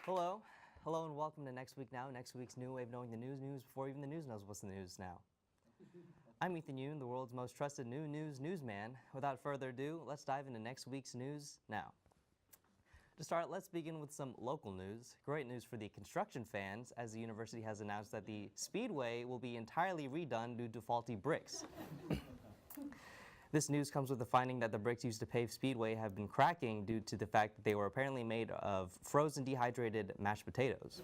Hello. Hello and welcome to Next Week Now, next week's new way of knowing the news before even the news knows what's in the news now. I'm Ethan Yoon, the world's most trusted newsman. Without further ado, let's dive into next week's news now. To start, let's begin with some local news. Great news for the construction fans, as the university has announced that the Speedway will be entirely redone due to faulty bricks. This news comes with the finding that the bricks used to pave Speedway have been cracking due to the fact that they were apparently made of frozen dehydrated mashed potatoes.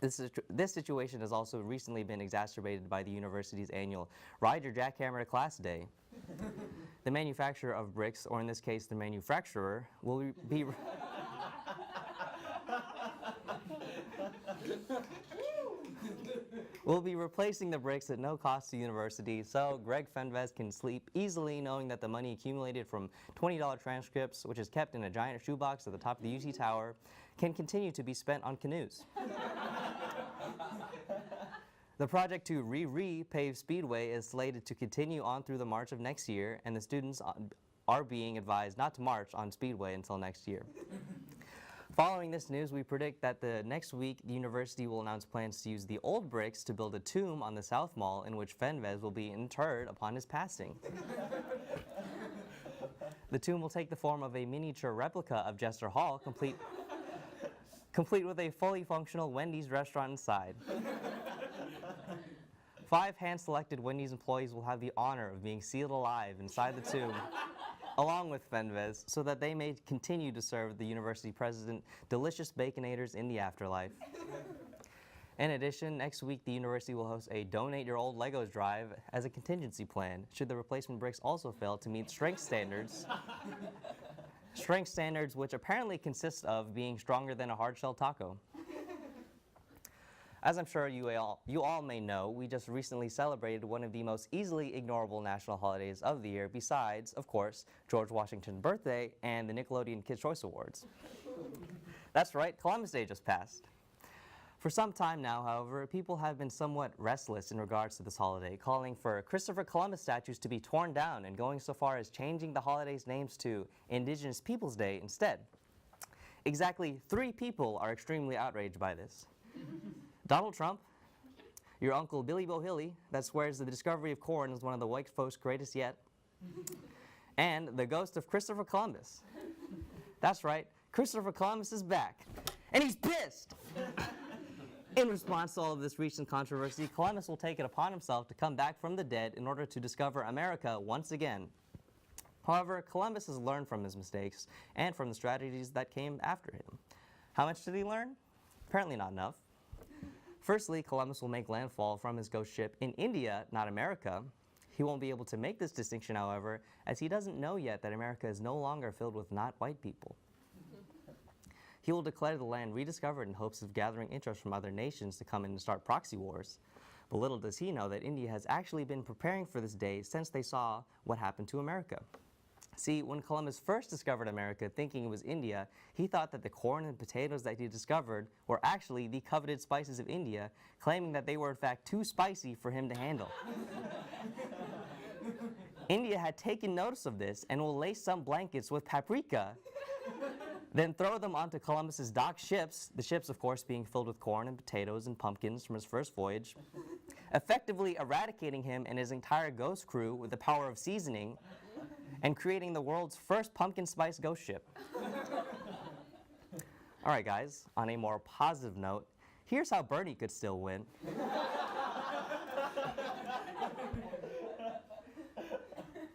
This situation has also recently been exacerbated by the university's annual Ride Your Jackhammer to Class Day. The manufacturer of bricks, or in this case the manufacturer, will be replacing the bricks at no cost to the university, so Greg Fenves can sleep easily knowing that the money accumulated from $20 transcripts, which is kept in a giant shoebox at the top of the UC Tower, can continue to be spent on canoes. The project to repave Speedway is slated to continue on through the March of next year, and the students are being advised not to march on Speedway until next year. Following this news, we predict that next week the university will announce plans to use the old bricks to build a tomb on the South Mall in which Fenves will be interred upon his passing. The tomb will take the form of a miniature replica of Jester Hall, complete with a fully functional Wendy's restaurant inside. 5 hand-selected Wendy's employees will have the honor of being sealed alive inside the tomb, along with Fenves, so that they may continue to serve the university president delicious baconators in the afterlife. In addition, next week the university will host a Donate Your Old Legos drive as a contingency plan, should the replacement bricks also fail to meet strength standards. Strength standards which apparently consist of being stronger than a hard-shell taco. As I'm sure you all may know, we just recently celebrated one of the most easily ignorable national holidays of the year, besides, of course, George Washington's birthday and the Nickelodeon Kids' Choice Awards. That's right, Columbus Day just passed. For some time now, however, people have been somewhat restless in regards to this holiday, calling for Christopher Columbus statues to be torn down and going so far as changing the holiday's names to Indigenous Peoples Day instead. Exactly 3 people are extremely outraged by this. Donald Trump, your uncle Billy Bohilly, that swears the discovery of corn is one of the white folks' greatest yet, and the ghost of Christopher Columbus. That's right, Christopher Columbus is back, and he's pissed! In response to all of this recent controversy, Columbus will take it upon himself to come back from the dead in order to discover America once again. However, Columbus has learned from his mistakes and from the strategies that came after him. How much did he learn? Apparently not enough. Firstly, Columbus will make landfall from his ghost ship in India, not America. He won't be able to make this distinction, however, as he doesn't know yet that America is no longer filled with not white people. He will declare the land rediscovered in hopes of gathering interest from other nations to come in and start proxy wars. But little does he know that India has actually been preparing for this day since they saw what happened to America. See, when Columbus first discovered America, thinking it was India, he thought that the corn and potatoes that he discovered were actually the coveted spices of India, claiming that they were in fact too spicy for him to handle. India had taken notice of this and will lace some blankets with paprika, then throw them onto Columbus's docked ships, the ships of course being filled with corn and potatoes and pumpkins from his first voyage, effectively eradicating him and his entire ghost crew with the power of seasoning, and creating the world's first pumpkin spice ghost ship. All right, guys, on a more positive note, here's how Bernie could still win.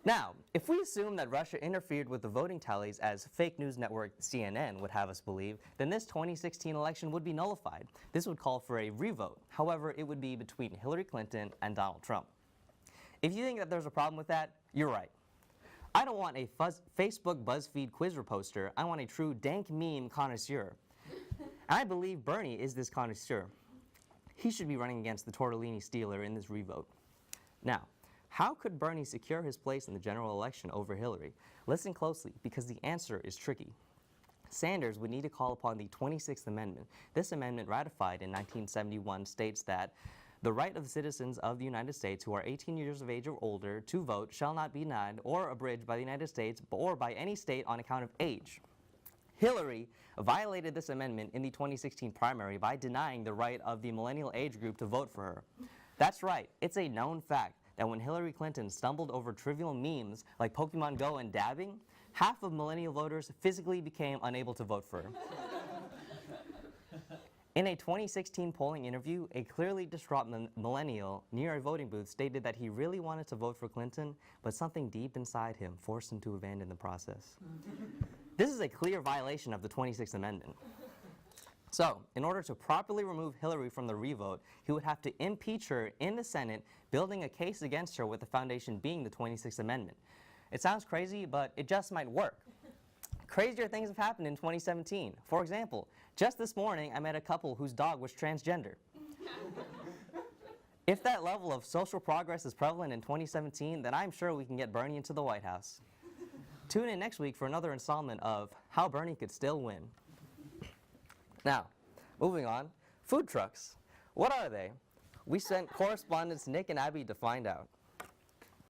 Now, if we assume that Russia interfered with the voting tallies as fake news network CNN would have us believe, then this 2016 election would be nullified. This would call for a revote. However, it would be between Hillary Clinton and Donald Trump. If you think that there's a problem with that, you're right. I don't want a Facebook BuzzFeed quiz reposter. I want a true dank meme connoisseur. And I believe Bernie is this connoisseur. He should be running against the tortellini stealer in this revote. Now, how could Bernie secure his place in the general election over Hillary? Listen closely, because the answer is tricky. Sanders would need to call upon the 26th Amendment. This amendment, ratified in 1971, states that the right of the citizens of the United States who are 18 years of age or older to vote shall not be denied or abridged by the United States or by any state on account of age. Hillary violated this amendment in the 2016 primary by denying the right of the millennial age group to vote for her. That's right, it's a known fact that when Hillary Clinton stumbled over trivial memes like Pokemon Go and dabbing, half of millennial voters physically became unable to vote for her. In a 2016 polling interview, a clearly distraught millennial near a voting booth stated that he really wanted to vote for Clinton, but something deep inside him forced him to abandon the process. This is a clear violation of the 26th Amendment. So, in order to properly remove Hillary from the revote, he would have to impeach her in the Senate, building a case against her with the foundation being the 26th Amendment. It sounds crazy, but it just might work. Crazier things have happened in 2017. For example, just this morning I met a couple whose dog was transgender. If that level of social progress is prevalent in 2017, then I'm sure we can get Bernie into the White House. Tune in next week for another installment of How Bernie Could Still Win. Now, moving on, food trucks. What are they? We sent correspondents Nick and Abby to find out.